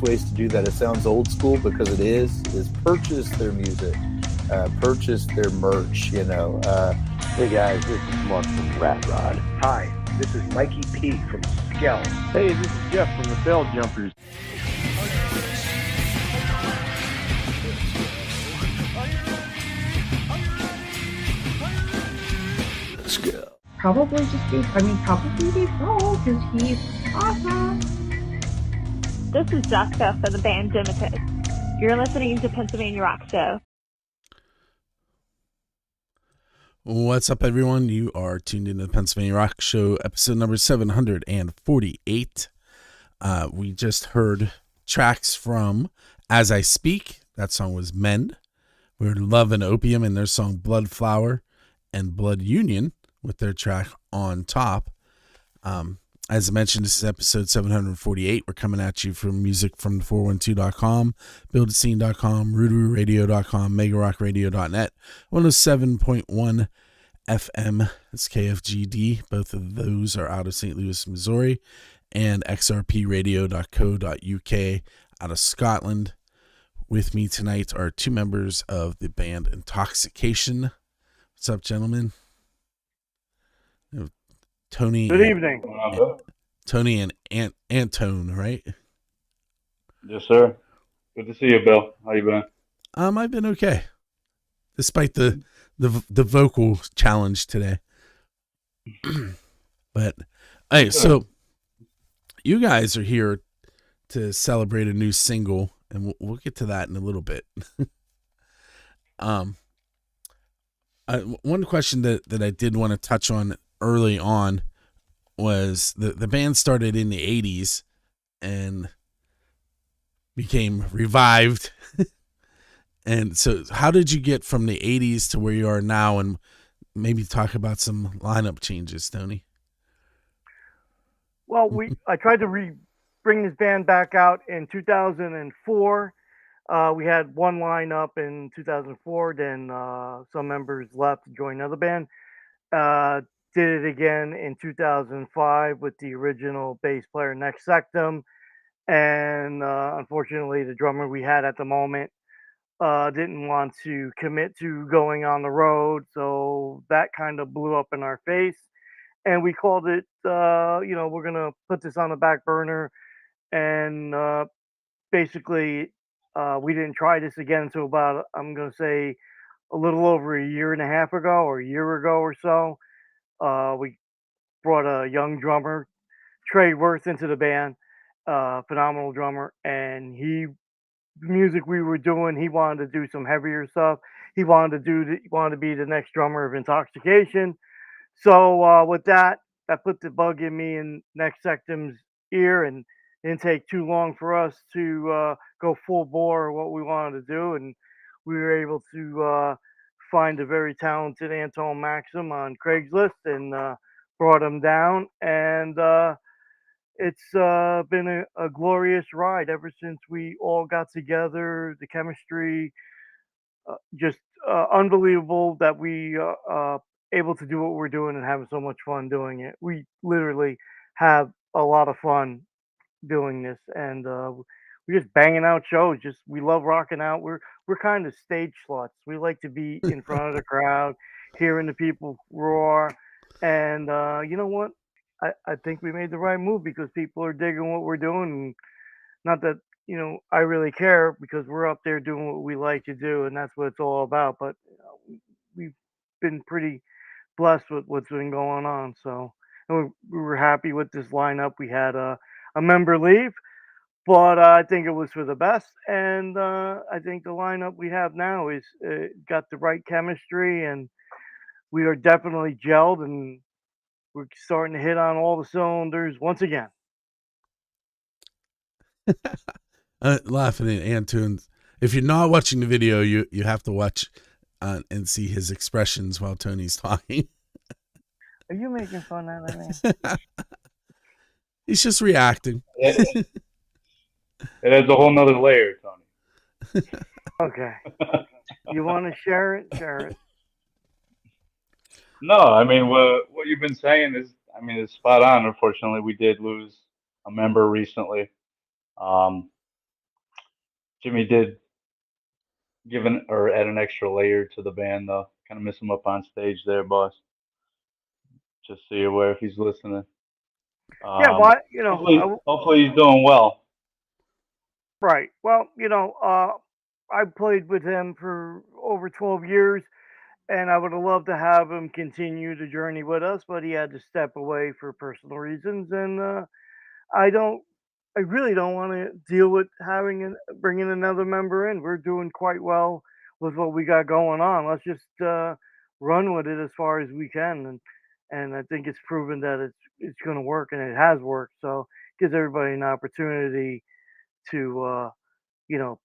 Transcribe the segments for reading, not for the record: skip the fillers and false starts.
ways to do that. It sounds old school because it is purchase their music, purchase their merch, Hey guys, this is Mark from Rat Rod. Hi, this is Mikey P from Skell. Hey, this is Jeff from the Bell Jumpers. Let's go. Probably be Bo, because he's awesome. This is Jessica for the band Dimitis. You're listening to Pennsylvania Rock Show. What's up, everyone? You are tuned into the Pennsylvania Rock Show, episode number 748. We just heard tracks from As I Speak. That song was Mend. We heard Love and Opium and their song Blood Flower, and Blood Union with their track On Top. As I mentioned, this is episode 748. We're coming at you from music from 412.com, buildascene.com, rooterooradio.com, megarockradio.net, 107.1 FM. It's KFGD. Both of those are out of St. Louis, Missouri, and xrpradio.co.uk out of Scotland. With me tonight are two members of the band IntoxXxication. What's up, gentlemen? Tony. Good evening. Tony and Antone, right? Yes, sir. Good to see you, Bill. How you been? I've been okay, despite the vocal challenge today. But hey, so you guys are here to celebrate a new single, and we'll get to that in a little bit. One question that I did want to touch on early on was the band started in the 80s and became revived. And so how did you get from the 80s to where you are now, and maybe talk about some lineup changes, Tony? Well, I tried to bring this band back out in 2004. We had one lineup in 2004, then some members left to join another band. Did it again in 2005 with the original bass player Nex Sanctum, and unfortunately the drummer we had at the moment didn't want to commit to going on the road, so that kind of blew up in our face, and we called it we're gonna put this on the back burner, and basically we didn't try this again until about, I'm gonna say, a little over a year and a half ago, or a year ago or so. We brought a young drummer, Trey Wirth, into the band, phenomenal drummer, and the music we were doing, he wanted to do some heavier stuff. He wanted to be the next drummer of IntoxXxication. So with that put the bug in me and Nex Sanctum's ear, and it didn't take too long for us to go full bore what we wanted to do, and we were able to find a very talented Antone Maxson on Craigslist, and brought him down, and it's been a glorious ride ever since we all got together. The chemistry, just unbelievable that we able to do what we're doing and having so much fun doing it. We literally have a lot of fun doing this, and we're just banging out shows. We love rocking out. We're kind of stage sluts. We like to be in front of the crowd, hearing the people roar, and you know what? I think we made the right move because people are digging what we're doing. And not that I really care, because we're up there doing what we like to do, and that's what it's all about. But we've been pretty blessed with what's been going on. So, and we were happy with this lineup. We had a member leave, but I think it was for the best, and I think the lineup we have now is got the right chemistry, and we are definitely gelled, and we're starting to hit on all the cylinders once again. Laughing at Antone. If you're not watching the video, you have to watch and see his expressions while Tony's talking. Are you making fun of me? He's just reacting. It adds a whole nother layer, Tony. Okay. You want to share it? Share it. No, I mean, what you've been saying is spot on. Unfortunately, we did lose a member recently. Jimmy did or add an extra layer to the band, though. Kind of miss him up on stage there, boss. Just so you're aware if he's listening. Yeah, well, Hopefully he's doing well. right. Well, I played with him for over 12 years, and I would have loved to have him continue the journey with us, but he had to step away for personal reasons, and I don't. I really don't want to deal with bringing another member in. We're doing quite well with what we got going on. Let's just run with it as far as we can, and I think it's proven that it's going to work, and it has worked. So gives everybody an opportunity to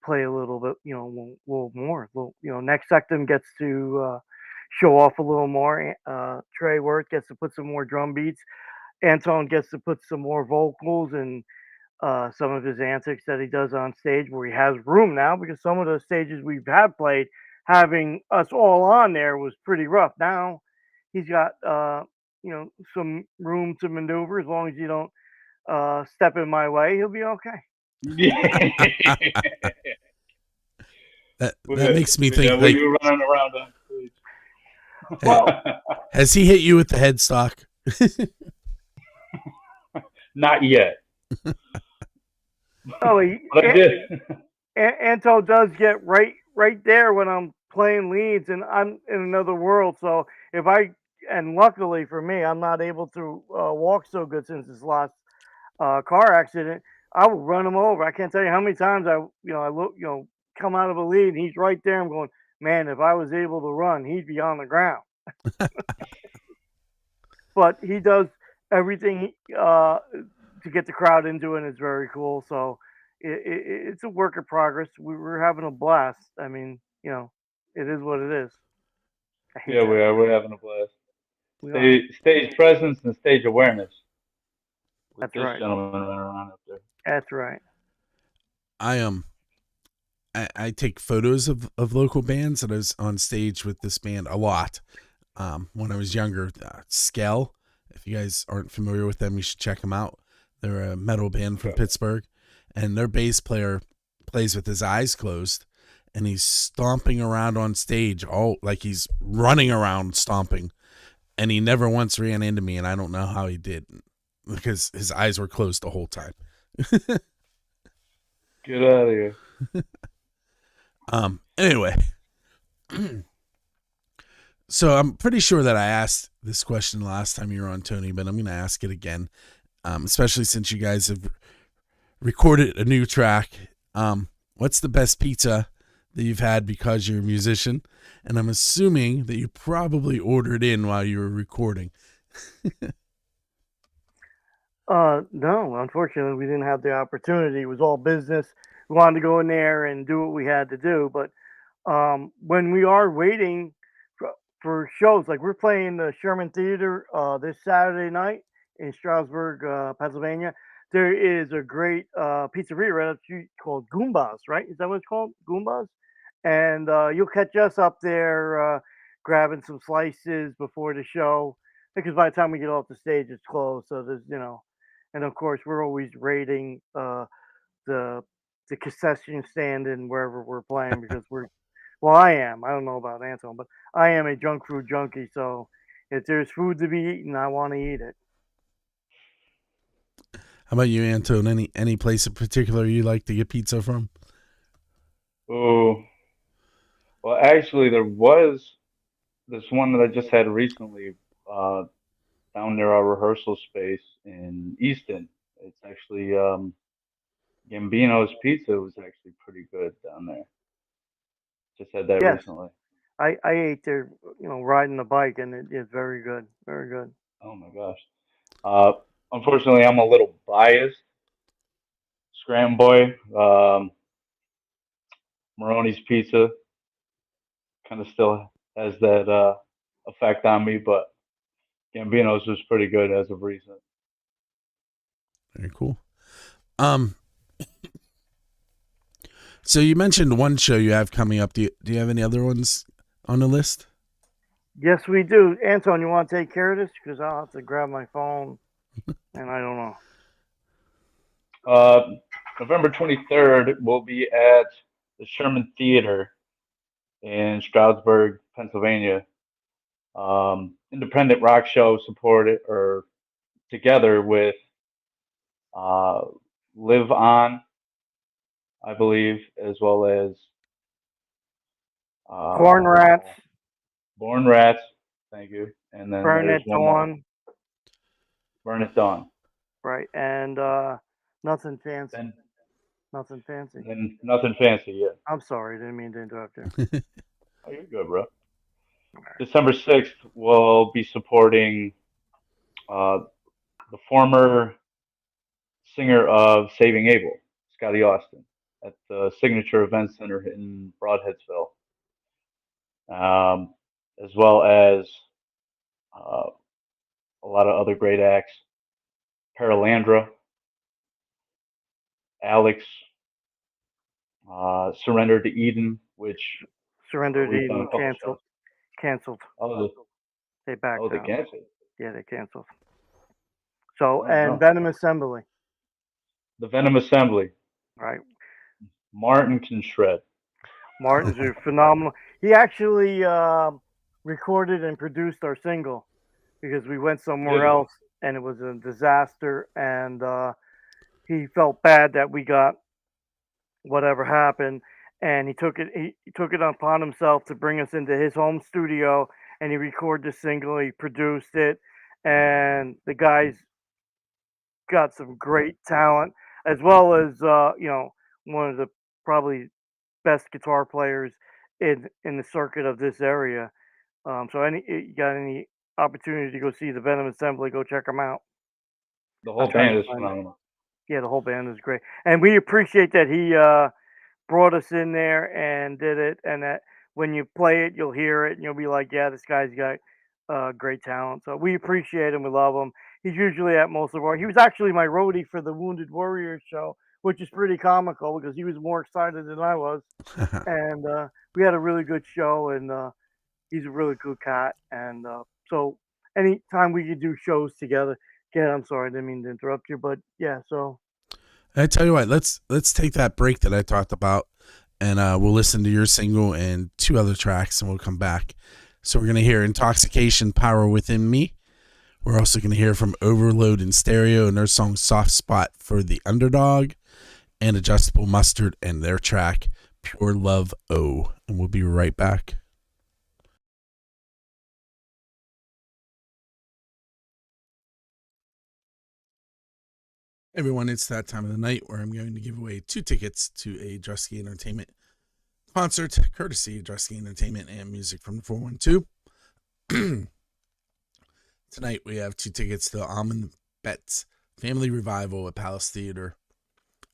play a little bit, little more. Nex Sanctum gets to show off a little more. Trey Wirth gets to put some more drum beats. Antone gets to put some more vocals and some of his antics that he does on stage, where he has room now, because some of the stages we've had played, having us all on there was pretty rough. Now he's got some room to maneuver. As long as you don't step in my way, he'll be okay. That makes me think. When you were running around on stage. Well, has he hit you with the headstock? Not yet. Oh, But I did. Anto does get right there when I'm playing leads, and I'm in another world. So and luckily for me, I'm not able to walk so good since this last car accident. I will run him over. I can't tell you how many times I look, come out of a lead, and he's right there. I'm going, man, if I was able to run, he'd be on the ground. But he does everything to get the crowd into it, and it's very cool. So it's a work in progress. We're having a blast. I mean, it is what it is. Yeah, we are. We're having a blast. Stage presence and stage awareness. That's this right. Gentleman running around up there. That's right. I take photos of local bands, and I was on stage with this band a lot when I was younger. Skell, if you guys aren't familiar with them, you should check them out. They're a metal band from Pittsburgh, and their bass player plays with his eyes closed, and he's stomping around on stage, all like he's running around stomping, and he never once ran into me, and I don't know how he did, because his eyes were closed the whole time. Get out of here. Anyway, so I'm pretty sure that I asked this question last time you were on, Tony, but I'm going to ask it again, especially since you guys have recorded a new track. What's the best pizza that you've had because you're a musician? And I'm assuming that you probably ordered in while you were recording. No, unfortunately, we didn't have the opportunity. It was all business. We wanted to go in there and do what we had to do. But when we are waiting for shows, like we're playing the Sherman Theater this Saturday night in Stroudsburg, Pennsylvania, there is a great pizzeria right up the street called Goombas, right? Is that what it's called? Goombas? And you'll catch us up there grabbing some slices before the show, because by the time we get off the stage, it's closed. So there's, and of course, we're always raiding the concession stand in wherever we're playing, because I am. I don't know about Antone, but I am a junk food junkie. So if there's food to be eaten, I want to eat it. How about you, Antone? Any place in particular you like to get pizza from? Oh, well, actually, there was this one that I just had recently down near our rehearsal space in Easton. It's actually Gambino's Pizza was actually pretty good down there. Just had that recently. I ate there, riding the bike, and it's very good. Very good. Oh my gosh. Unfortunately, I'm a little biased. Scram Boy, Maroni's Pizza kind of still has that effect on me, but Gambino's was pretty good as of recent. Very cool. So you mentioned one show you have coming up. Do you have any other ones on the list? Yes, we do. Antone, you want to take care of this? Because I'll have to grab my phone, and I don't know. November 23rd, we'll be at the Sherman Theater in Stroudsburg, Pennsylvania. Independent rock show supported or together with Live On, I believe, as well as Corn Rats, Born Rats. Thank you. And then Burn there's It one more. Dawn, Burn It Dawn. right? And Nothing Fancy. Then, Nothing Fancy. then Nothing Fancy, yeah. I'm sorry, didn't mean to interrupt you. Oh, you're good, bro. December 6th, we'll be supporting the former singer of Saving Abel, Scotty Austin, at the Signature Event Center in Broadheadsville, as well as a lot of other great acts. Paralandra, Alex, Surrender to Eden, which Surrender to we've done a Eden couple canceled. shows. Canceled. Oh, They backed they out. canceled. Yeah, they canceled. So, Oh, and no. Venom Assembly, The Venom Assembly. right? Martin can shred. Martin's a phenomenal. He actually recorded and produced our single because we went somewhere else and it was a disaster. And he felt bad that we got whatever happened, and he took it upon himself to bring us into his home studio, and he recorded the single. He produced it, and the guys got some great talent, as well as one of the probably best guitar players in the circuit of this area. So you got any opportunity to go see the Venom Assembly, go check them out. The whole band is phenomenal. Yeah, the whole band is great, and we appreciate that he brought us in there and did it, and that when you play it, you'll hear it, and you'll be like, yeah, this guy's got great talent. So we appreciate him. We love him. He's usually at most of our. He was actually my roadie for the Wounded Warriors show, which is pretty comical because he was more excited than I was, and we had a really good show, and he's a really good cat, and so anytime we could do shows together. Yeah, I'm sorry, I didn't mean to interrupt you, but yeah, so. I tell you what, let's take that break that I talked about, and we'll listen to your single and 2 other tracks, and we'll come back. So we're going to hear Intoxication, Power Within Me. We're also going to hear from Overload and Stereo and their song Soft Spot for the Underdog, and Adjustable Mustard and their track Pure Love O. And we'll be right back. Everyone, it's that time of the night where I'm going to give away 2 tickets to a Drusky Entertainment concert, courtesy of Drusky Entertainment and music from the 412. Tonight we have 2 tickets to Almond Betts Family Revival at Palace Theater.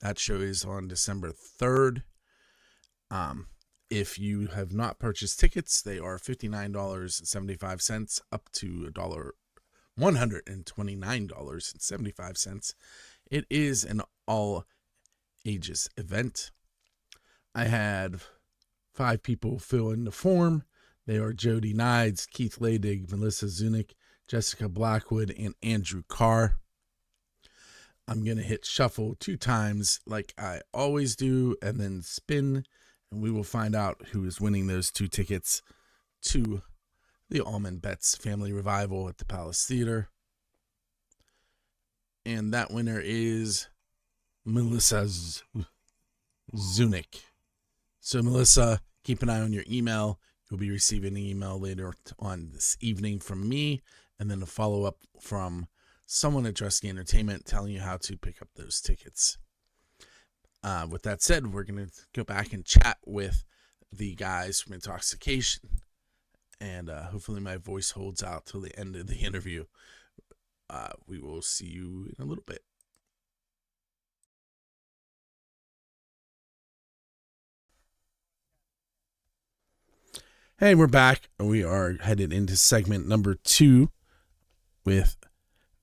That show is on December 3rd. If you have not purchased tickets, they are $59.75 up to $129.75. It is an all ages event. I had 5 people fill in the form. They are Jody Nides, Keith Ladig, Melissa Zunick, Jessica Blackwood, and Andrew Carr. I'm going to hit shuffle 2 times like I always do, and then spin, and we will find out who is winning those 2 tickets to the Almond Betts Family Revival at the Palace Theater. And that winner is Melissa Zunick. So, Melissa, keep an eye on your email. You'll be receiving an email later on this evening from me, and then a follow-up from someone at Drusky Entertainment telling you how to pick up those tickets. With that said, we're going to go back and chat with the guys from IntoxXxication, and hopefully my voice holds out till the end of the interview. We will see you in a little bit. Hey, we're back. We are headed into segment number 2 with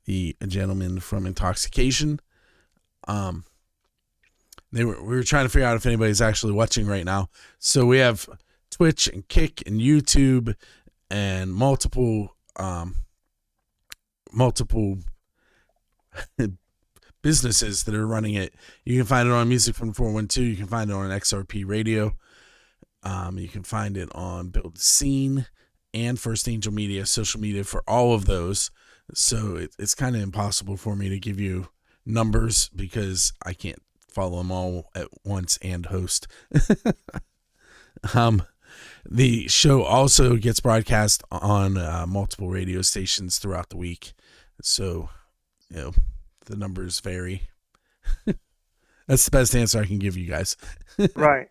the gentleman from IntoxXxication. We were trying to figure out if anybody's actually watching right now. So we have Twitch and Kick and YouTube and multiple businesses that are running it. You can find it on Music from 412. You can find it on XRP Radio. You can find it on Build the Scene and First Angel Media, social media for all of those. So it's kind of impossible for me to give you numbers because I can't follow them all at once and host. The show also gets broadcast on multiple radio stations throughout the week. So, the numbers vary. That's the best answer I can give you guys. Right.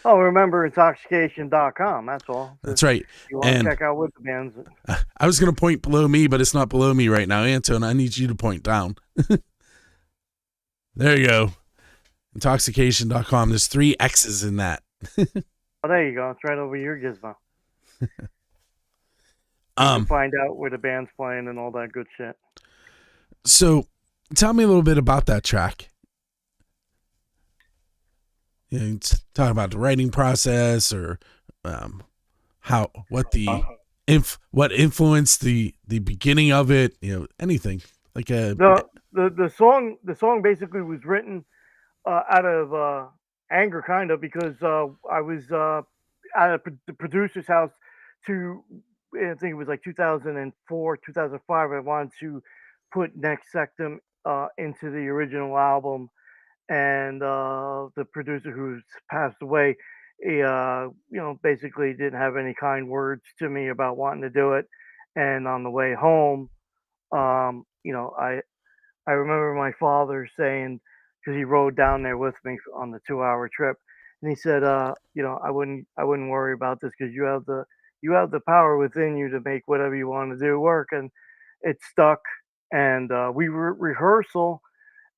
Oh, remember IntoxXxication.com. That's all. That's right. You want to check out what the bands. I was going to point below me, but it's not below me right now. Antone, I need you to point down. There you go. IntoxXxication.com. There's 3 X's in that. Oh, there you go. It's right over your gizmo. You can find out where the band's playing and all that good shit. So, tell me a little bit about that track. Talk about the writing process, or what influenced the beginning of it. Anything like the song basically was written out of anger, kind of, because I was at the producer's house I think it was like 2004, 2005. I wanted to put Nex Sanctum into the original album, and the producer, who's passed away, he basically didn't have any kind words to me about wanting to do it. And on the way home, I remember my father saying, because he rode down there with me on the 2-hour trip, and he said, I wouldn't worry about this, because you have the power within you to make whatever you want to do work. And it stuck. And we were at rehearsal,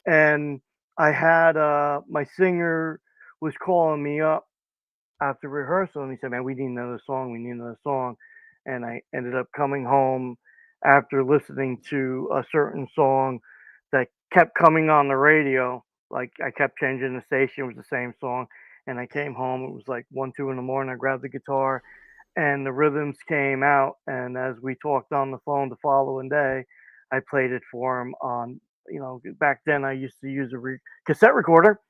and I had my singer was calling me up after rehearsal, and he said, "Man, we need another song. We need another song." And I ended up coming home after listening to a certain song that kept coming on the radio. Like, I kept changing the station. It was the same song. And I came home. It was like 1, 2 in the morning. I grabbed the guitar, and the rhythms came out. And as we talked on the phone the following day, I played it for him on, back then I used to use a cassette recorder.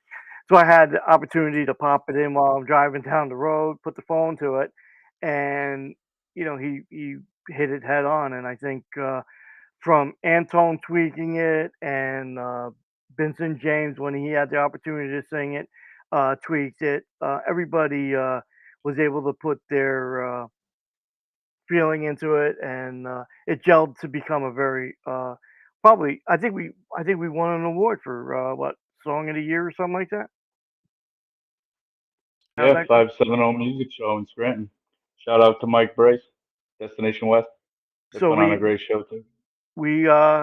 So I had the opportunity to pop it in while I'm driving down the road, put the phone to it, and, he hit it head on. And I think from Antone tweaking it, and Vincent James, when he had the opportunity to sing it, tweaked it, everybody was able to put their feeling into it, and it gelled to become a very probably, I think we won an award for Song of the Year or something like that. Yeah, 570 Music Show in Scranton. Shout out to Mike Brace, Destination West. They put on a great show too. We had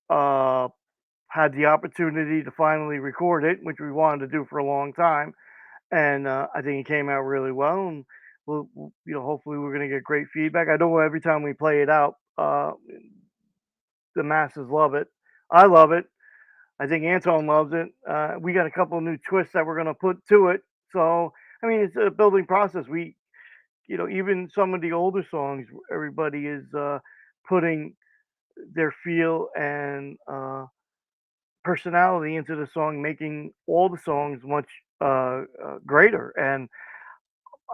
the opportunity to finally record it, which we wanted to do for a long time, and I think it came out really well. And we'll hopefully we're going to get great feedback. I know every time we play it out, the masses love it. I love it. I think Antone loves it. We got a couple of new twists that we're going to put to it. So, I mean, it's a building process. We, even some of the older songs, everybody is putting their feel and personality into the song, making all the songs much greater. And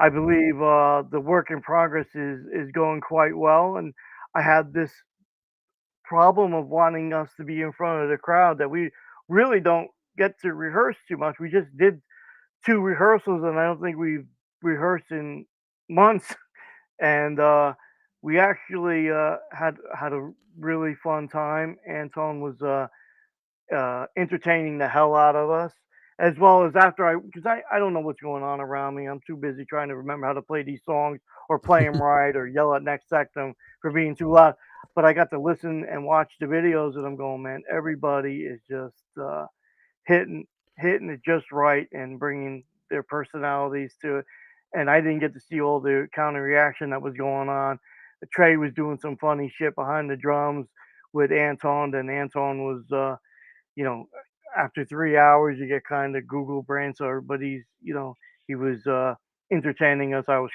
I believe the work in progress is going quite well. And I had this problem of wanting us to be in front of the crowd that we really don't get to rehearse too much. We just did 2 rehearsals, and I don't think we've rehearsed in months. And we actually had a really fun time. Antone was entertaining the hell out of us, as well as because I don't know what's going on around me. I'm too busy trying to remember how to play these songs or play them right, or yell at Nex Sanctum for being too loud. But I got to listen and watch the videos, and I'm going, man, everybody is just hitting it just right and bringing their personalities to it. And I didn't get to see all the counter reaction that was going on. Trey was doing some funny shit behind the drums with Antone, and Antone was, after 3 hours, you get kind of Google brain. So everybody's, he was entertaining us. I was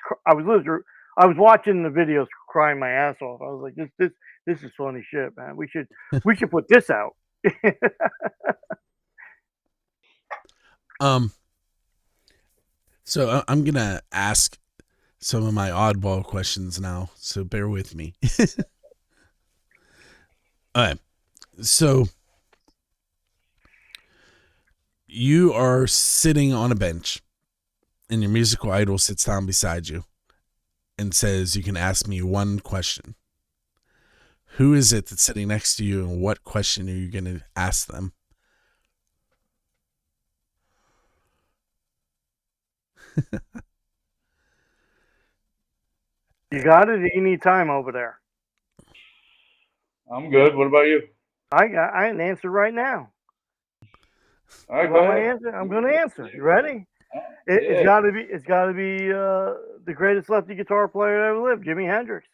watching the videos, crying my ass off. I was like, this is funny shit, man. We should put this out. So I'm gonna ask some of my oddball questions now, so bear with me. All right. So you are sitting on a bench and your musical idol sits down beside you and says, you can ask me one question. Who is it that's sitting next to you, and what question are you going to ask them? You got it? You need time over there? I'm good. What about you? I can answer right now. All right, You go want me to ahead. answer? I'm going to answer. You ready? It's got to be. It's got to be the greatest lefty guitar player that ever lived, Jimi Hendrix.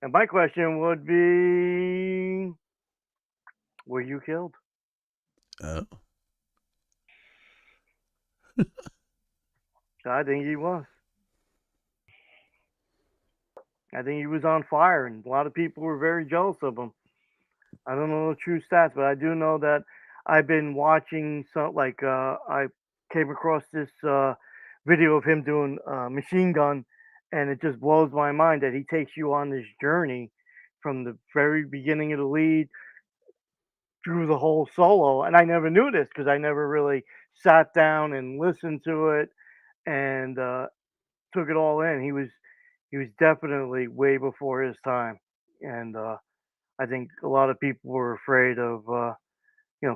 And my question would be, were you killed? Oh. I think he was. I think he was on fire, and a lot of people were very jealous of him. I don't know the true stats, but I do know that I've been watching some. I came across this video of him doing Machine Gun, and it just blows my mind that he takes you on this journey from the very beginning of the lead through the whole solo. And I never knew this because I never really sat down and listened to it and took it all in. He was definitely way before his time, and I think a lot of people were afraid of.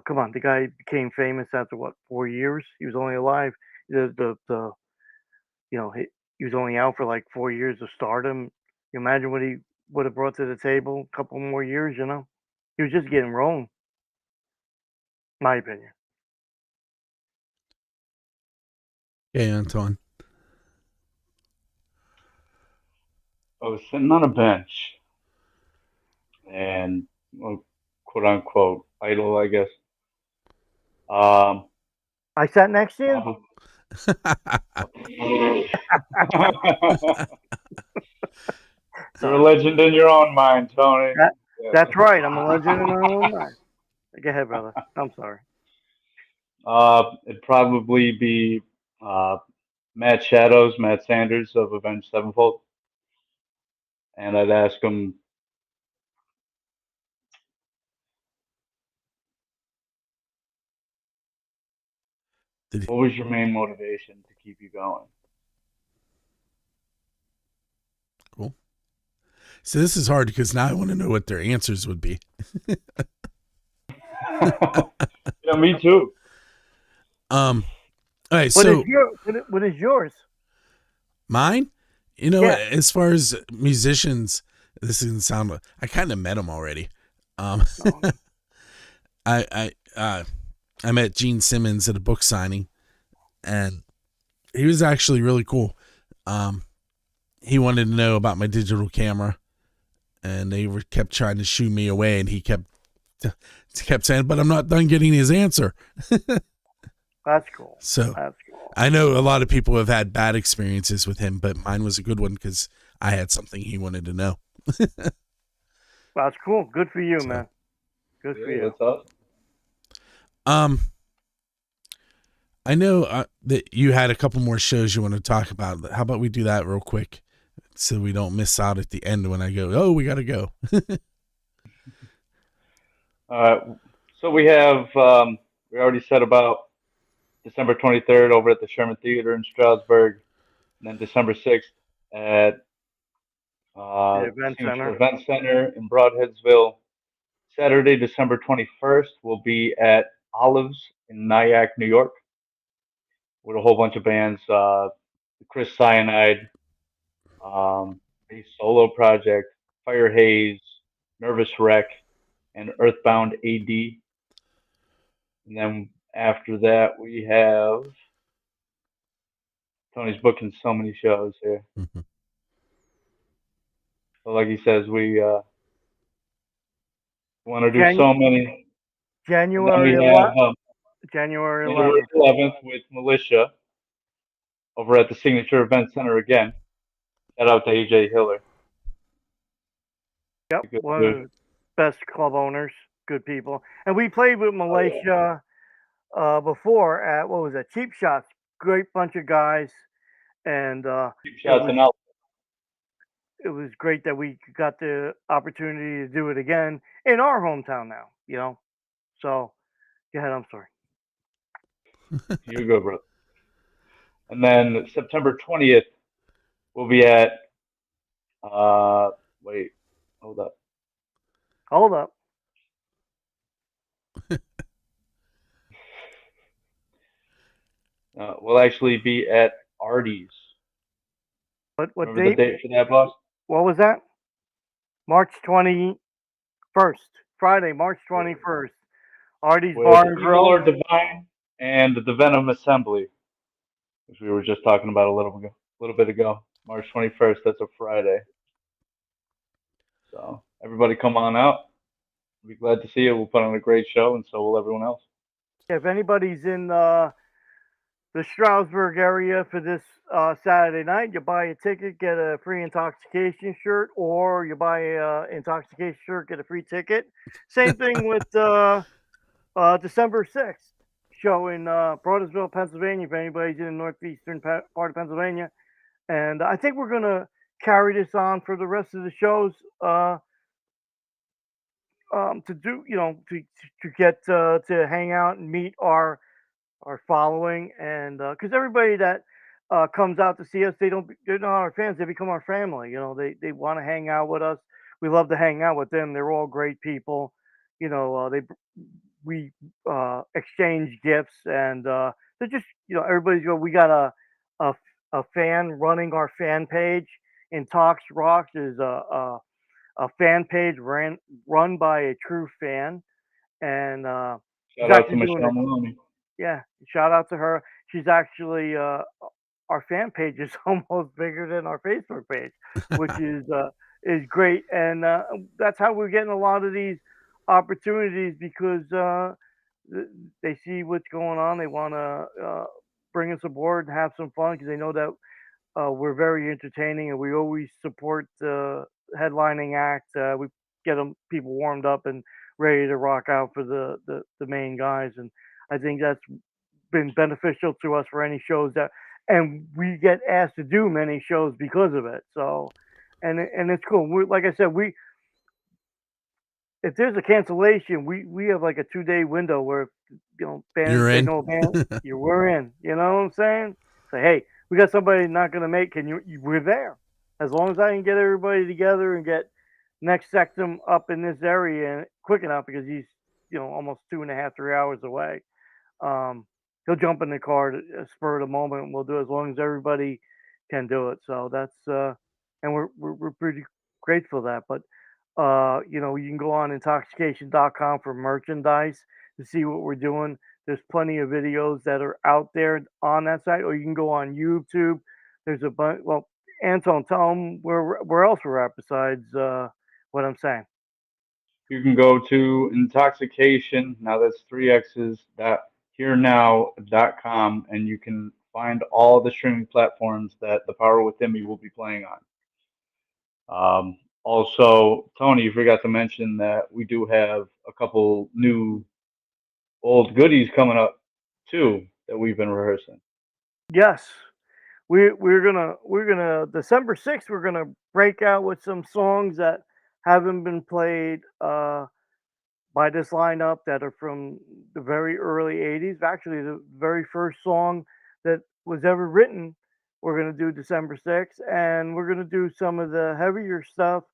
Come on, the guy became famous after what, 4 years? He was only alive. The he was only out for like 4 years of stardom. You imagine what he would have brought to the table? A couple more years, he was just getting rolling. My opinion. Hey, Antone. I was sitting on a bench and, well, quote unquote, idol, I guess. I sat next to you. You're a legend in your own mind, Tony. That's right. I'm a legend in my own mind. Go ahead, brother. I'm sorry. It'd probably be Matt Sanders of Avenged Sevenfold. And I'd ask him, what was your main motivation to keep you going? Cool. So this is hard because now I want to know what their answers would be. Yeah, me too. All right. What is yours? Mine? As far as musicians, this doesn't sound. I kind of met them already. I met Gene Simmons at a book signing, and he was actually really cool. He wanted to know about my digital camera, and they kept trying to shoo me away, and he kept saying, "But I'm not done getting his answer." That's cool. So that's cool. I know a lot of people have had bad experiences with him, but mine was a good one because I had something he wanted to know. That's cool. Good for you, man. Good for you. That's awesome. I know that you had a couple more shows you want to talk about. How about we do that real quick so we don't miss out at the end when I go, oh, we got to go. So we have, we already said about December 23rd over at the Sherman Theater in Stroudsburg, and then December 6th at the Event Center in Broadheadsville. Saturday, December 21st, will be at Olives in Nyack, New York, with a whole bunch of bands. Chris Cyanide, a solo project, Fire Haze, Nervous Wreck, and Earthbound AD. And then after that, we have Tony's booking so many shows here. Mm-hmm. So like he says, we want to do so many. January 11th. January 11th with Militia over at the Signature Event Center again. Shout out to AJ Hiller. Yep, one of the best club owners, good people. And we played with Militia before at what was that? Cheap Shots. Great bunch of guys, and Keep shots and out. it was great that we got the opportunity to do it again in our hometown now. So go ahead. I'm sorry. You go, bro. And then September 20th, we'll be at. Wait, hold up. Hold up. We'll actually be at Artie's. What Remember date? the date for that, boss? What was that? March 21st. Friday, March 21st. Artie's With Bar and Evil or Grill. Divine and the Venom Assembly, which we were just talking about a little bit ago. March 21st. That's a Friday. So everybody, come on out. We'll be glad to see you. We'll put on a great show, and so will everyone else. If anybody's in the Stroudsburg area for this Saturday night, you buy a ticket, get a free intoxication shirt, or you buy a intoxication shirt, get a free ticket. Same thing with December 6th show in Brodersville, Pennsylvania, if anybody's in the northeastern part of Pennsylvania. And I think we're going to carry this on for the rest of the shows to do, to get to hang out and meet our following, and because everybody that comes out to see us, they're not our fans, they become our family. They want to hang out with us. We love to hang out with them. They're all great people. We exchange gifts, and they're just, everybody's we got a fan running our fan page. Intox Rocks is a fan page run by a true fan, and Shout out to Michelle Maloney. Yeah, shout out to her. She's actually our fan page is almost bigger than our Facebook page, which is great, and that's how we're getting a lot of these opportunities, because they see what's going on. They want to bring us aboard and have some fun, because they know that we're very entertaining, and we always support the headlining act. We get people warmed up and ready to rock out for the main guys, and I think that's been beneficial to us for any shows and we get asked to do many shows because of it. So, and it's cool. Like I said, if there's a cancellation, we have like a 2-day window where bands You're say in. no band, we're in. You know what I'm saying? Say, hey, we got somebody not gonna make. We're there. As long as I can get everybody together and get Nex Sanctum up in this area quick enough, because he's almost 2.5, 3 hours away. He'll jump in the car to spur of the moment, and we'll do it as long as everybody can do it. So that's and we're pretty grateful for that. But you can go on intoxication.com for merchandise to see what we're doing. There's plenty of videos that are out there on that site, or you can go on YouTube. There's a bunch. Well, Antone, tell them where else we're at besides what I'm saying. You can go to Intoxication. Now that's 3x's. HereNow.com, and you can find all the streaming platforms that The Power Within Me will be playing on. Also, Tony, you forgot to mention that we do have a couple new old goodies coming up too that we've been rehearsing. Yes, we're gonna December 6th. We're gonna break out with some songs that haven't been played by this lineup, that are from the very early 80s. Actually, the very first song that was ever written, we're going to do December 6th. And we're going to do some of the heavier stuff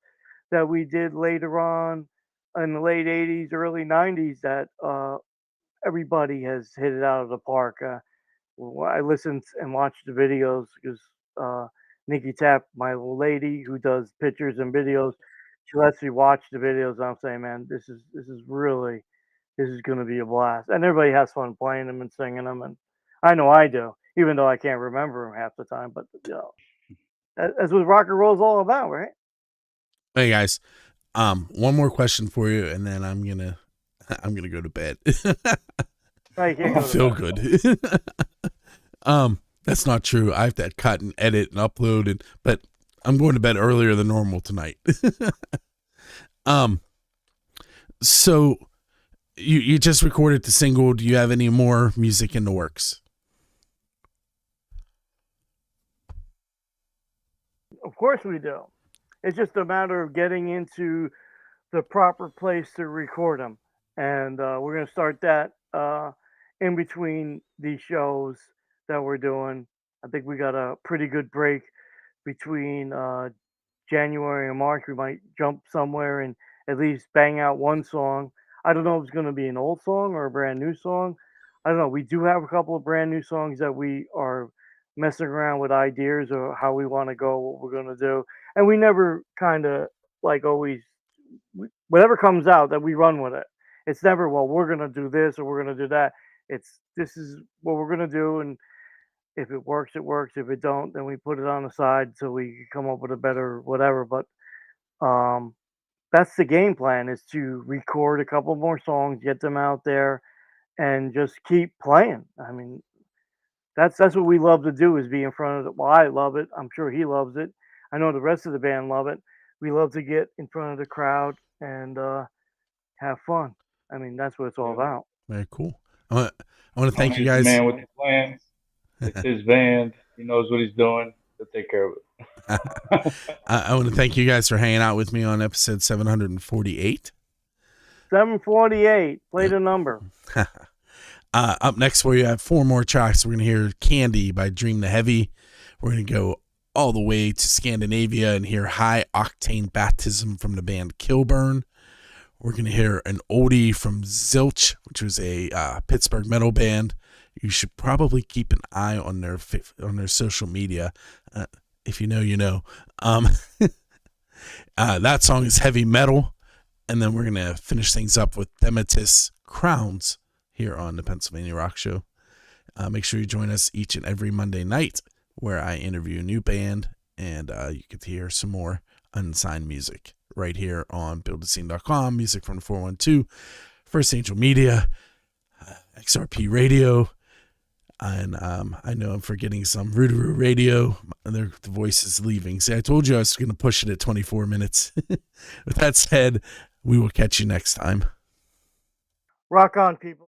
that we did later on in the late 80s, early 90s, that everybody has hit it out of the park. I listened and watched the videos because Nikki Tapp, my little lady who does pictures and videos, she lets me watch the videos, and I'm saying, man, this is going to be a blast, and everybody has fun playing them and singing them, and I know I do, even though I can't remember them half the time. But that's what rock and roll is all about, right? Hey guys, one more question for you, and then I'm gonna go to bed. I feel good. That's not true. I have to cut and edit and upload, but I'm going to bed earlier than normal tonight. So you just recorded the single. Do you have any more music in the works? Of course we do. It's just a matter of getting into the proper place to record them. And we're going to start that in between these shows that we're doing. I think we got a pretty good break between January and March. We might jump somewhere and at least bang out one song. I don't know if it's going to be an old song or a brand new song. I don't know. We do have a couple of brand new songs that we are messing around with ideas or how we want to go, what we're going to do. And we never kind of like always, whatever comes out that we run with it. It's never, well, we're going to do this or we're going to do that. It's, this is what we're going to do. And if it works, it works. If it don't, then we put it on the side so we can come up with a better whatever. But that's the game plan, is to record a couple more songs, get them out there, and just keep playing. I mean, that's what we love to do, is be in front of it. Well, I love it. I'm sure he loves it. I know the rest of the band love it. We love to get in front of the crowd and have fun. I mean, that's what it's all about. Very cool. I want to thank you guys. Man with the plans. It's his band. He knows what he's doing. He'll take care of it. I want to thank you guys for hanging out with me on episode 748. 748. Play the number. Up next, we have 4 more tracks. We're going to hear Candy by Dream the Heavy. We're going to go all the way to Scandinavia and hear High Octane Baptism from the band Kilburn. We're going to hear an oldie from Zilch, which was a Pittsburgh metal band. You should probably keep an eye on their social media. If you know, you know. That song is Heavy Metal. And then we're going to finish things up with Thematis Crowns here on the Pennsylvania Rock Show. Make sure you join us each and every Monday night where I interview a new band, and you get to hear some more unsigned music right here on buildascene.com, music from the 412, First Angel Media, XRP Radio, and I know I'm forgetting some, Rootaroo Radio. The voice is leaving. See, I told you I was going to push it at 24 minutes. With that said, we will catch you next time. Rock on, people.